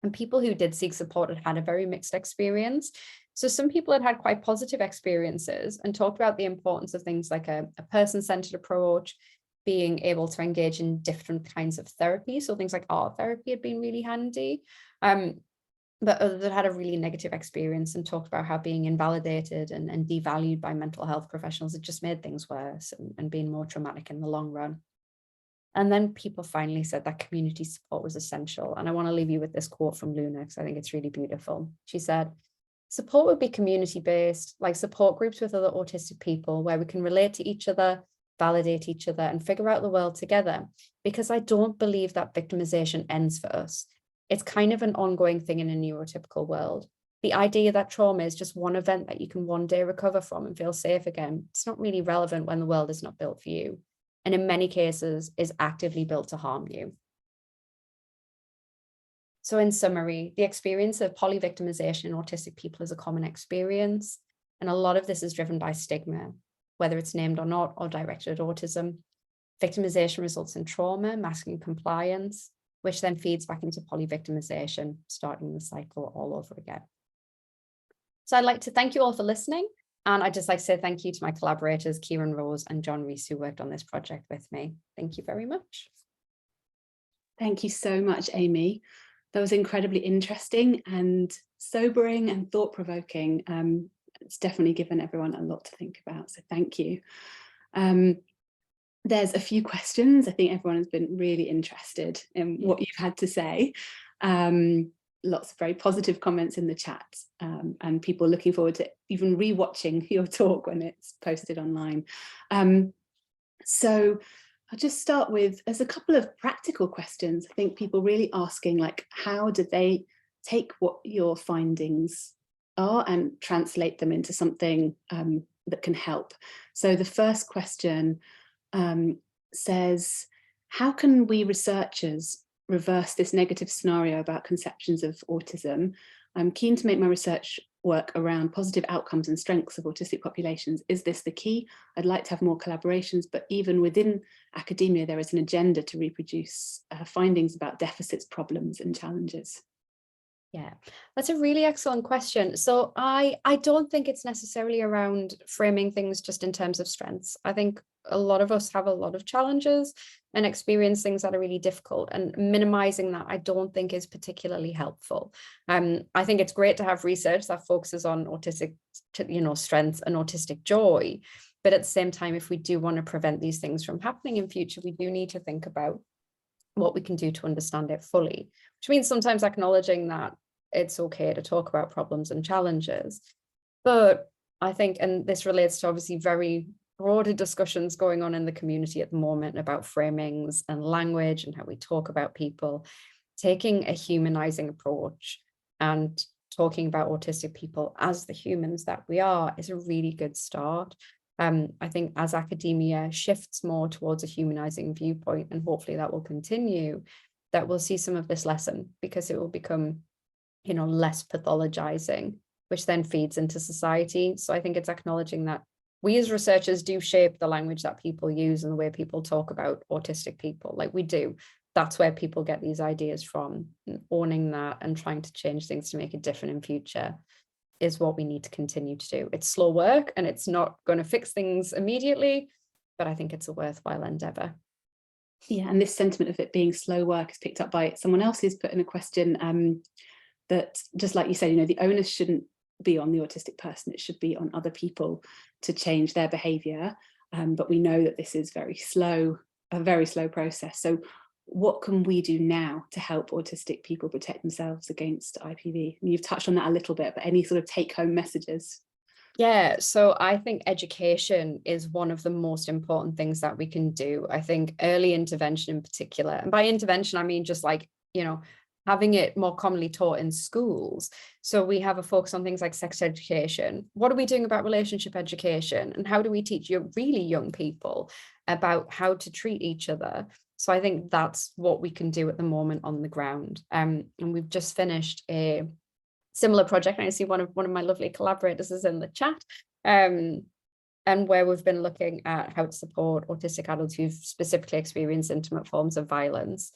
Speaker 2: And people who did seek support had a very mixed experience. So some people had quite positive experiences and talked about the importance of things like a person-centered approach, being able to engage in different kinds of therapy. So things like art therapy had been really handy. But others that had a really negative experience and talked about how being invalidated and devalued by mental health professionals had just made things worse and being more traumatic in the long run. And then people finally said that community support was essential. And I want to leave you with this quote from Luna, because I think it's really beautiful. She said, support would be community-based, like support groups with other autistic people, where we can relate to each other, validate each other, and figure out the world together. Because I don't believe that victimization ends for us. It's kind of an ongoing thing in a neurotypical world. The idea that trauma is just one event that you can one day recover from and feel safe again, it's not really relevant when the world is not built for you. And in many cases is actively built to harm you. So in summary, the experience of polyvictimization in autistic people is a common experience. And a lot of this is driven by stigma, whether it's named or not, or directed at autism. Victimization results in trauma, masking compliance, which then feeds back into polyvictimization, starting the cycle all over again. So I'd like to thank you all for listening. And I'd just like to say thank you to my collaborators, Kieran Rose and John Rees, who worked on this project with me. Thank you very much.
Speaker 1: Thank you so much, Amy. That was incredibly interesting and sobering and thought-provoking. It's definitely given everyone a lot to think about, so thank you. There's a few questions. I think everyone has been really interested in what you've had to say. Lots of very positive comments in the chat, and people looking forward to even re-watching your talk when it's posted online. So I'll just start with, there's a couple of practical questions. I think people really asking, like, how do they take what your findings are and translate them into something that can help? So the first question says, how can we researchers reverse this negative scenario about conceptions of autism? I'm keen to make my research work around positive outcomes and strengths of autistic populations. Is this the key? I'd like to have more collaborations, but even within academia, there is an agenda to reproduce findings about deficits, problems, and challenges.
Speaker 2: Yeah, that's a really excellent question. So I don't think it's necessarily around framing things just in terms of strengths. I think a lot of us have a lot of challenges and experience things that are really difficult, and minimizing that I don't think is particularly helpful. I think it's great to have research that focuses on autistic, strengths and autistic joy. But at the same time, if we do want to prevent these things from happening in future, we do need to think about what we can do to understand it fully, which means sometimes acknowledging that it's okay to talk about problems and challenges. But I think, and this relates to obviously very broader discussions going on in the community at the moment about framings and language and how we talk about people, taking a humanizing approach and talking about autistic people as the humans that we are is a really good start. I think as academia shifts more towards a humanizing viewpoint, and hopefully that will continue, that we'll see some of this lessen, because it will become, less pathologizing, which then feeds into society. So I think it's acknowledging that we as researchers do shape the language that people use and the way people talk about autistic people, like we do. That's where people get these ideas from, and owning that and trying to change things to make it different in future is what we need to continue to do. It's slow work and it's not going to fix things immediately, but I think it's a worthwhile endeavor.
Speaker 1: Yeah, and this sentiment of it being slow work is picked up by someone else who's put in a question that, just like you said, the onus shouldn't be on the autistic person, it should be on other people to change their behavior. But we know that this is a very slow process. So what can we do now to help autistic people protect themselves against IPV? And you've touched on that a little bit, but any sort of take-home messages?
Speaker 2: Yeah, so I think education is one of the most important things that we can do. I think early intervention in particular, and by intervention, I mean just like, having it more commonly taught in schools. So we have a focus on things like sex education. What are we doing about relationship education? And how do we teach really young people about how to treat each other? So I think that's what we can do at the moment on the ground. And we've just finished a similar project, and I see one of my lovely collaborators is in the chat, and where we've been looking at how to support autistic adults who've specifically experienced intimate forms of violence.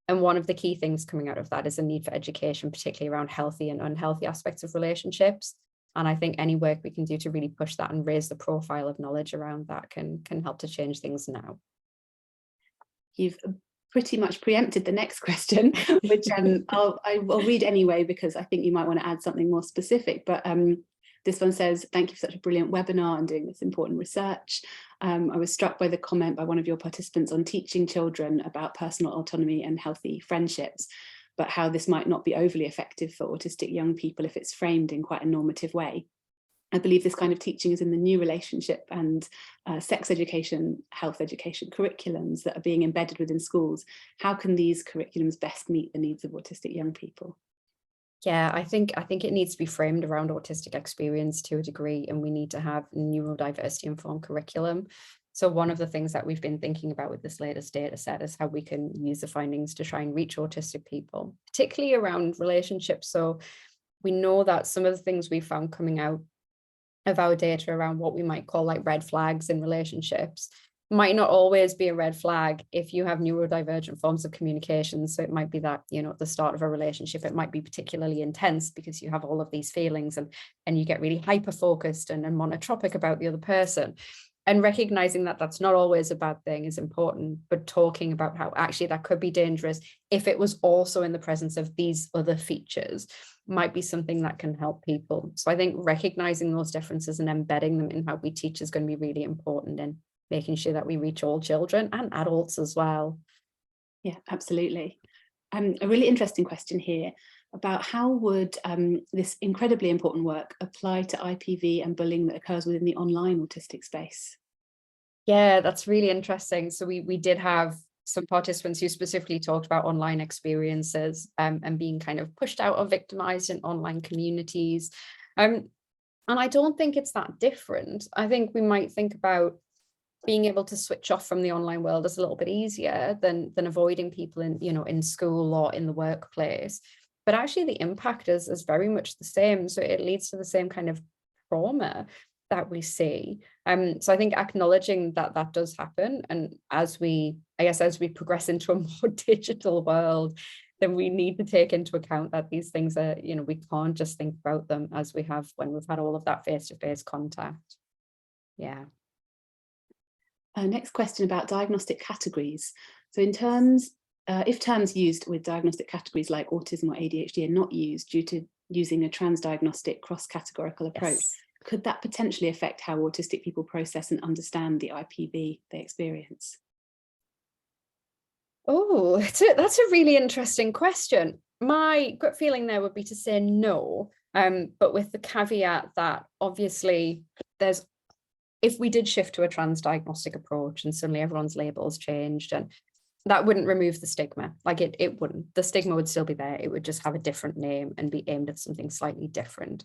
Speaker 2: And one of the key things coming out of that is a need for education, particularly around healthy and unhealthy aspects of relationships. And I think any work we can do to really push that and raise the profile of knowledge around that can help to change things now.
Speaker 1: You've pretty much preempted the next question, which I'll read anyway, because I think you might want to add something more specific. But this one says, thank you for such a brilliant webinar and doing this important research. I was struck by the comment by one of your participants on teaching children about personal autonomy and healthy friendships, but how this might not be overly effective for autistic young people if it's framed in quite a normative way. I believe this kind of teaching is in the new relationship and sex education, health education curriculums that are being embedded within schools. How can these curriculums best meet the needs of autistic young people?
Speaker 2: Yeah, I think it needs to be framed around autistic experience to a degree, and we need to have neurodiversity informed curriculum. So one of the things that we've been thinking about with this latest data set is how we can use the findings to try and reach autistic people, particularly around relationships. So we know that some of the things we found coming out of our data around what we might call like red flags in relationships might not always be a red flag if you have neurodivergent forms of communication. So it might be that, at the start of a relationship, it might be particularly intense because you have all of these feelings and you get really hyper focused and monotropic about the other person. And recognizing that that's not always a bad thing is important, but talking about how actually that could be dangerous if it was also in the presence of these other features might be something that can help people. So I think recognizing those differences and embedding them in how we teach is going to be really important in making sure that we reach all children and adults as well.
Speaker 1: Yeah, absolutely. A really interesting question here about how would this incredibly important work apply to IPV and bullying that occurs within the online autistic space?
Speaker 2: Yeah, that's really interesting. So we did have some participants who specifically talked about online experiences and being kind of pushed out or victimized in online communities. And I don't think it's that different. I think we might think about being able to switch off from the online world is a little bit easier than avoiding people in school or in the workplace. But actually the impact is very much the same. So it leads to the same kind of trauma that we see. So I think acknowledging that that does happen, and as we progress into a more digital world, then we need to take into account that these things are, we can't just think about them as we have when we've had all of that face-to-face contact. Yeah.
Speaker 1: Next question about diagnostic categories. So in terms, if terms used with diagnostic categories like autism or ADHD are not used due to using a transdiagnostic cross-categorical approach,
Speaker 2: Yes.
Speaker 1: could that potentially affect how autistic people process and understand the IPV they experience?
Speaker 2: Oh, that's a really interesting question. My gut feeling there would be to say no, but with the caveat that obviously if we did shift to a transdiagnostic approach and suddenly everyone's labels changed, and that wouldn't remove the stigma. Like it wouldn't. The stigma would still be there. It would just have a different name and be aimed at something slightly different.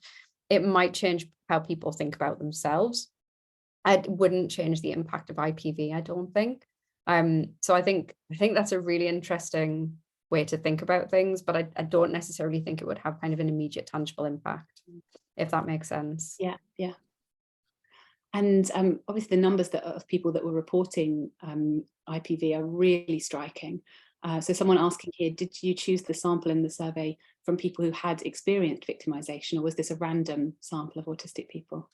Speaker 2: It might change how people think about themselves. It wouldn't change the impact of IPV, I don't think. So I think that's a really interesting way to think about things, but I don't necessarily think it would have kind of an immediate tangible impact, if that makes sense.
Speaker 1: Yeah, yeah. And obviously the numbers of people that were reporting IPV are really striking. So someone asking here, did you choose the sample in the survey from people who had experienced victimisation, or was this a random sample of autistic people?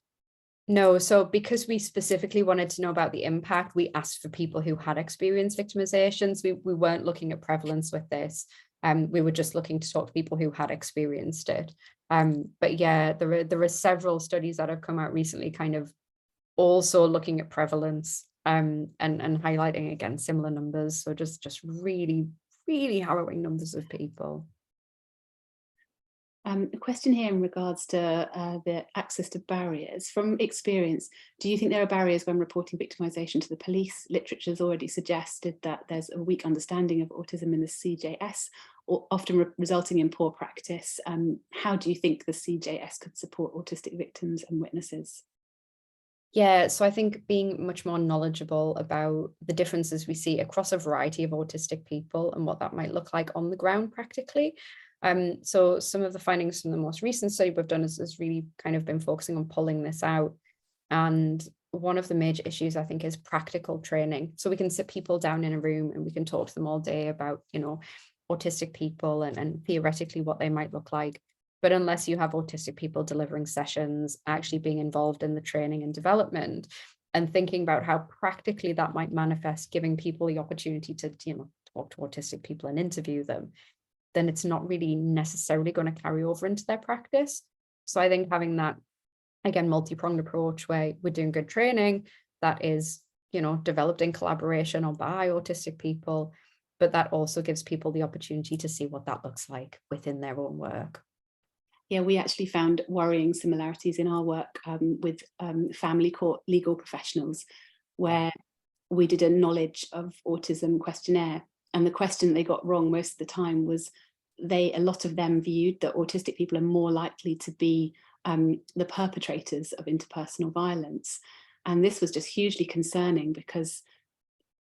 Speaker 2: No, so because we specifically wanted to know about the impact, we asked for people who had experienced victimizations. We weren't looking at prevalence with this. We were just looking to talk to people who had experienced it. But yeah, there are several studies that have come out recently kind of also looking at prevalence and highlighting again similar numbers. So just really, really harrowing numbers of people.
Speaker 1: A question here in regards to the access to barriers. From experience, do you think there are barriers when reporting victimisation to the police? Literature has already suggested that there's a weak understanding of autism in the CJS, or often resulting in poor practice. How do you think the CJS could support autistic victims and witnesses?
Speaker 2: Yeah, so I think being much more knowledgeable about the differences we see across a variety of autistic people and what that might look like on the ground practically. So some of the findings from the most recent study we've done is really kind of been focusing on pulling this out. And one of the major issues, I think, is practical training. So we can sit people down in a room and we can talk to them all day about, autistic people and theoretically what they might look like. But unless you have autistic people delivering sessions, actually being involved in the training and development, and thinking about how practically that might manifest, giving people the opportunity to, talk to autistic people and interview them, then it's not really necessarily going to carry over into their practice. So I think having that, again, multi-pronged approach where we're doing good training that is, developed in collaboration or by autistic people, but that also gives people the opportunity to see what that looks like within their own work.
Speaker 1: Yeah, we actually found worrying similarities in our work with family court legal professionals, where we did a knowledge of autism questionnaire. And the question they got wrong most of the time was a lot of them viewed that autistic people are more likely to be the perpetrators of interpersonal violence. And this was just hugely concerning because,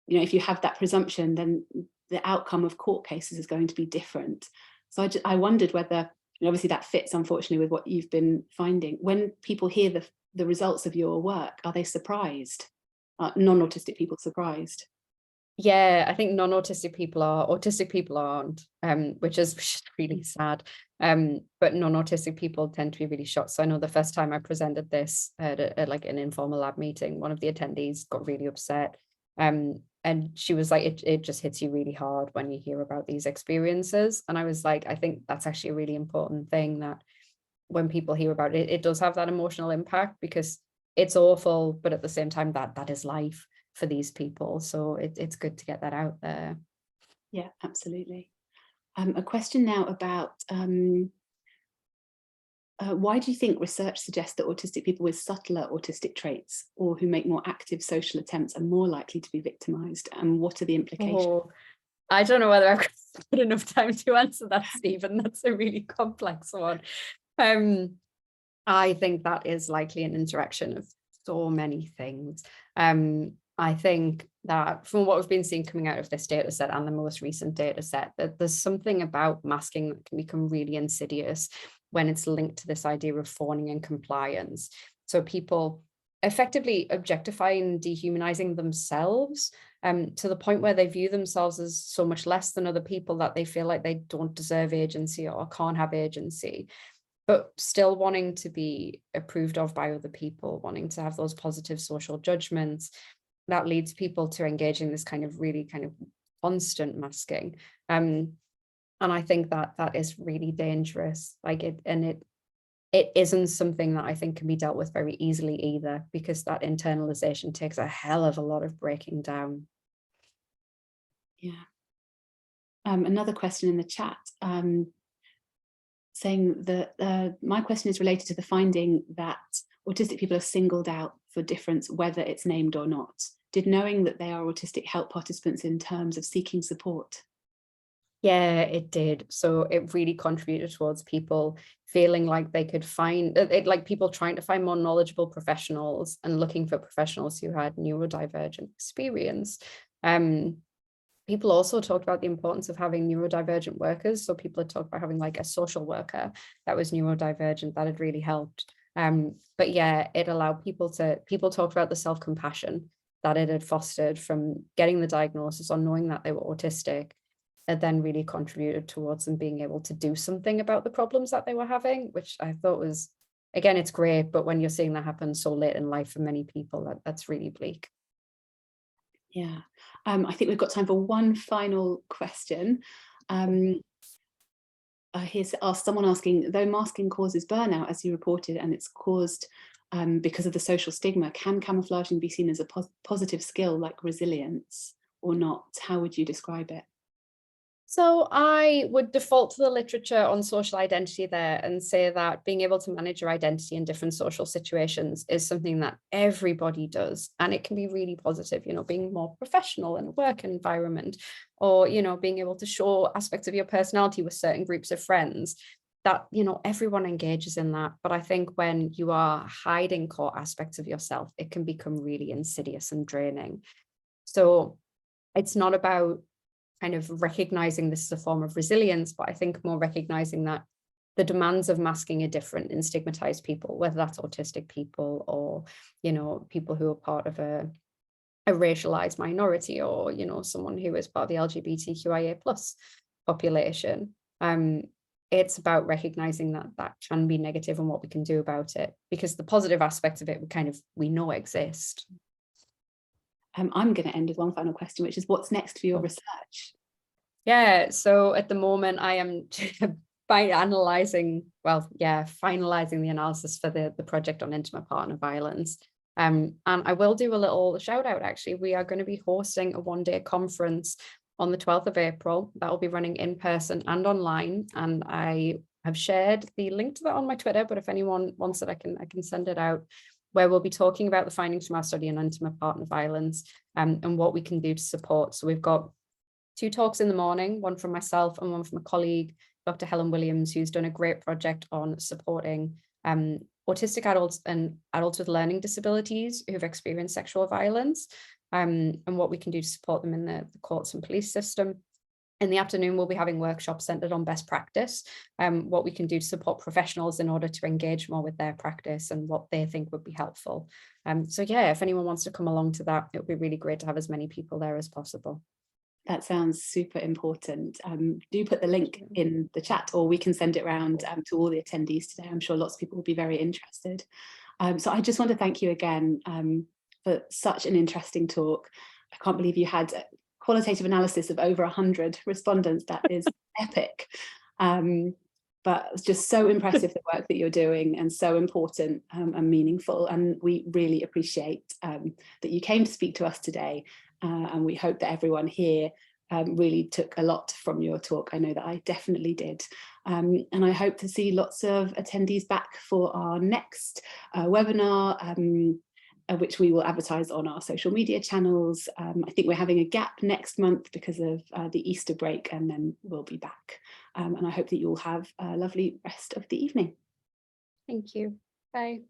Speaker 1: if you have that presumption, then the outcome of court cases is going to be different. So I wondered whether, obviously that fits unfortunately with what you've been finding, when people hear the results of your work, are they surprised? Non-autistic people surprised?
Speaker 2: Yeah, I think non-autistic people are, autistic people aren't, which is really sad. But non-autistic people tend to be really shocked. So I know the first time I presented this at like an informal lab meeting, one of the attendees got really upset. And she was like, it just hits you really hard when you hear about these experiences. And I was like, I think that's actually a really important thing, that when people hear about it, it does have that emotional impact, because it's awful, but at the same time, that is life for these people. So it's good to get that out there.
Speaker 1: Yeah, absolutely. A question now about why do you think research suggests that autistic people with subtler autistic traits or who make more active social attempts are more likely to be victimised? And what are the implications?
Speaker 2: Oh, I don't know whether I've got enough time to answer that, Stephen. That's a really complex one. I think that is likely an interaction of so many things. I think that from what we've been seeing coming out of this data set and the most recent data set, that there's something about masking that can become really insidious when it's linked to this idea of fawning and compliance. So people effectively objectifying and dehumanizing themselves to the point where they view themselves as so much less than other people that they feel like they don't deserve agency or can't have agency, but still wanting to be approved of by other people, wanting to have those positive social judgments. That leads people to engage in this kind of constant masking. And I think that is really dangerous. It isn't something that I think can be dealt with very easily either, because that internalization takes a hell of a lot of breaking down.
Speaker 1: Yeah. Another question in the chat saying that my question is related to the finding that autistic people are singled out for difference, whether it's named or not. Did knowing that they are autistic help participants in terms of seeking support?
Speaker 2: Yeah, it did. So it really contributed towards people feeling like they could find it, like people trying to find more knowledgeable professionals and looking for professionals who had neurodivergent experience. People also talked about the importance of having neurodivergent workers. So people had talked about having like a social worker that was neurodivergent. That had really helped. But yeah, it allowed people talked about the self-compassion that it had fostered from getting the diagnosis or knowing that they were autistic. It then really contributed towards them being able to do something about the problems that they were having, which I thought was, again, it's great, but when you're seeing that happen so late in life for many people, that's really bleak.
Speaker 1: Yeah, I think we've got time for one final question. Here's someone asking, though masking causes burnout, as you reported, and it's caused because of the social stigma, can camouflaging be seen as a positive skill like resilience or not? How would you describe it?
Speaker 2: So I would default to the literature on social identity there and say that being able to manage your identity in different social situations is something that everybody does. And it can be really positive, you know, being more professional in a work environment, or, you know, being able to show aspects of your personality with certain groups of friends, that, you know, everyone engages in that. But I think when you are hiding core aspects of yourself, it can become really insidious and draining. So it's not about kind of recognizing this as a form of resilience, but I think more recognizing that the demands of masking are different in stigmatized people, whether that's autistic people or, you know, people who are part of a racialized minority, or, you know, someone who is part of the LGBTQIA plus population. It's about recognizing that that can be negative and what we can do about it, because the positive aspects of it we know exist.
Speaker 1: I'm going to end with one final question, which is what's next for your research?
Speaker 2: Yeah, so at the moment I am finalizing the analysis for the project on intimate partner violence. And I will do a little shout out, actually. We are going to be hosting a one-day conference on the 12th of April that will be running in person and online. And I have shared the link to that on my Twitter, but if anyone wants it, I can send it out, where we'll be talking about the findings from our study on intimate partner violence, and what we can do to support. So we've got 2 talks in the morning, one from myself and one from a colleague, Dr. Helen Williams, who's done a great project on supporting autistic adults and adults with learning disabilities who've experienced sexual violence, and what we can do to support them in the courts and police system. In the afternoon, we'll be having workshops centered on best practice, what we can do to support professionals in order to engage more with their practice and what they think would be helpful. So yeah, if anyone wants to come along to that, it would be really great to have as many people there as possible.
Speaker 1: That sounds super important. Do put the link in the chat, or we can send it around to all the attendees today. I'm sure lots of people will be very interested. So I just want to thank you again for such an interesting talk. I can't believe you had a qualitative analysis of over 100 respondents. That is epic. But it's just so impressive, the work that you're doing, and so important and meaningful. And we really appreciate that you came to speak to us today. And we hope that everyone here really took a lot from your talk. I know that I definitely did. And I hope to see lots of attendees back for our next webinar, which we will advertise on our social media channels. I think we're having a gap next month because of the Easter break, and then we'll be back. And I hope that you all have a lovely rest of the evening.
Speaker 2: Thank you. Bye.